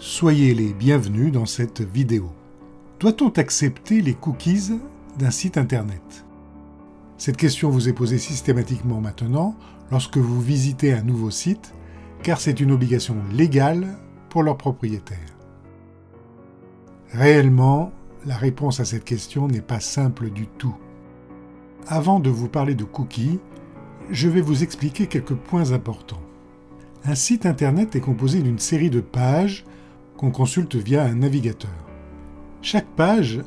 Soyez les bienvenus dans cette vidéo. Doit-on accepter les cookies d'un site internet? Cette question vous est posée systématiquement maintenant lorsque vous visitez un nouveau site, car c'est une obligation légale pour leurs propriétaires. Réellement, la réponse à cette question n'est pas simple du tout. Avant de vous parler de cookies, je vais vous expliquer quelques points importants. Un site internet est composé d'une série de pages qu'on consulte via un navigateur. Chaque page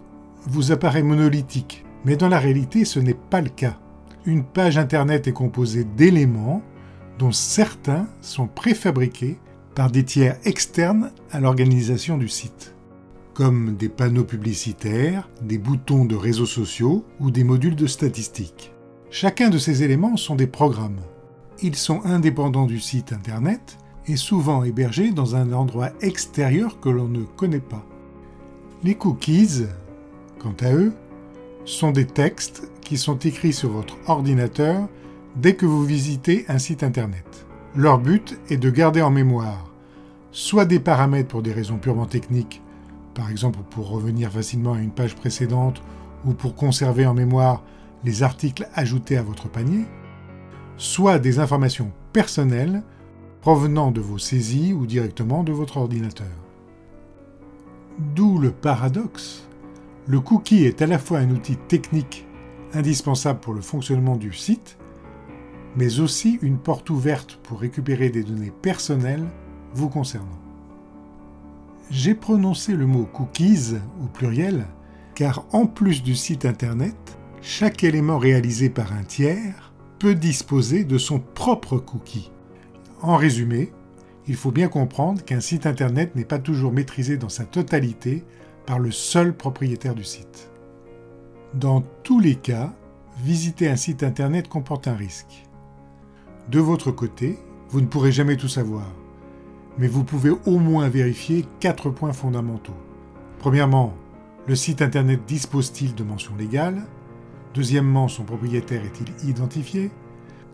vous apparaît monolithique, mais dans la réalité, ce n'est pas le cas. Une page internet est composée d'éléments dont certains sont préfabriqués par des tiers externes à l'organisation du site, comme des panneaux publicitaires, des boutons de réseaux sociaux ou des modules de statistiques. Chacun de ces éléments sont des programmes. Ils sont indépendants du site internet et souvent hébergés dans un endroit extérieur que l'on ne connaît pas. Les cookies, quant à eux, sont des textes qui sont écrits sur votre ordinateur dès que vous visitez un site internet. Leur but est de garder en mémoire soit des paramètres pour des raisons purement techniques, par exemple pour revenir facilement à une page précédente ou pour conserver en mémoire les articles ajoutés à votre panier, soit des informations personnelles provenant de vos saisies ou directement de votre ordinateur. D'où le paradoxe, le cookie est à la fois un outil technique indispensable pour le fonctionnement du site, mais aussi une porte ouverte pour récupérer des données personnelles vous concernant. J'ai prononcé le mot cookies au pluriel, car en plus du site internet, chaque élément réalisé par un tiers peut disposer de son propre cookie. En résumé, il faut bien comprendre qu'un site internet n'est pas toujours maîtrisé dans sa totalité par le seul propriétaire du site. Dans tous les cas, visiter un site internet comporte un risque. De votre côté, vous ne pourrez jamais tout savoir, mais vous pouvez au moins vérifier 4 points fondamentaux. Premièrement, le site internet dispose-t-il de mentions légales? Deuxièmement, son propriétaire est-il identifié?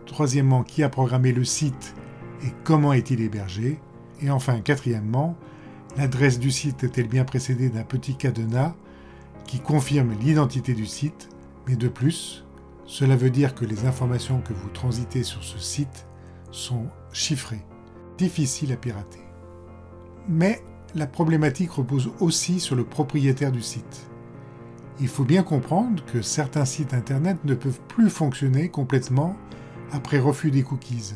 Troisièmement, qui a programmé le site et comment est-il hébergé? Et enfin, quatrièmement, l'adresse du site est-elle bien précédée d'un petit cadenas qui confirme l'identité du site, mais de plus, cela veut dire que les informations que vous transitez sur ce site sont chiffrées, difficiles à pirater. Mais la problématique repose aussi sur le propriétaire du site. Il faut bien comprendre que certains sites internet ne peuvent plus fonctionner complètement après refus des cookies.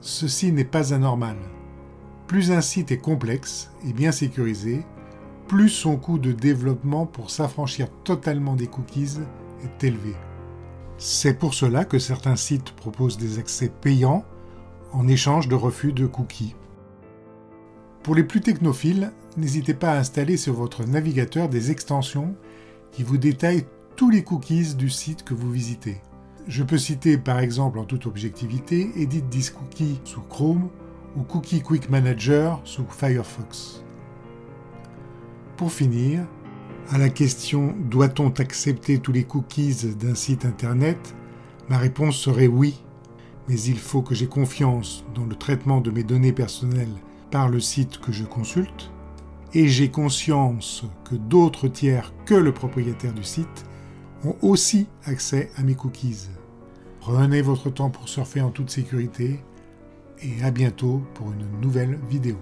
Ceci n'est pas anormal. Plus un site est complexe et bien sécurisé, plus son coût de développement pour s'affranchir totalement des cookies est élevé. C'est pour cela que certains sites proposent des accès payants en échange de refus de cookies. Pour les plus technophiles, n'hésitez pas à installer sur votre navigateur des extensions qui vous détaillent tous les cookies du site que vous visitez. Je peux citer par exemple en toute objectivité Edit this cookie sous Chrome ou Cookie Quick Manager sous Firefox. Pour finir, à la question « Doit-on accepter tous les cookies d'un site internet ?», ma réponse serait oui, mais il faut que j'ai confiance dans le traitement de mes données personnelles par le site que je consulte, et j'ai conscience que d'autres tiers que le propriétaire du site ont aussi accès à mes cookies. Prenez votre temps pour surfer en toute sécurité et à bientôt pour une nouvelle vidéo.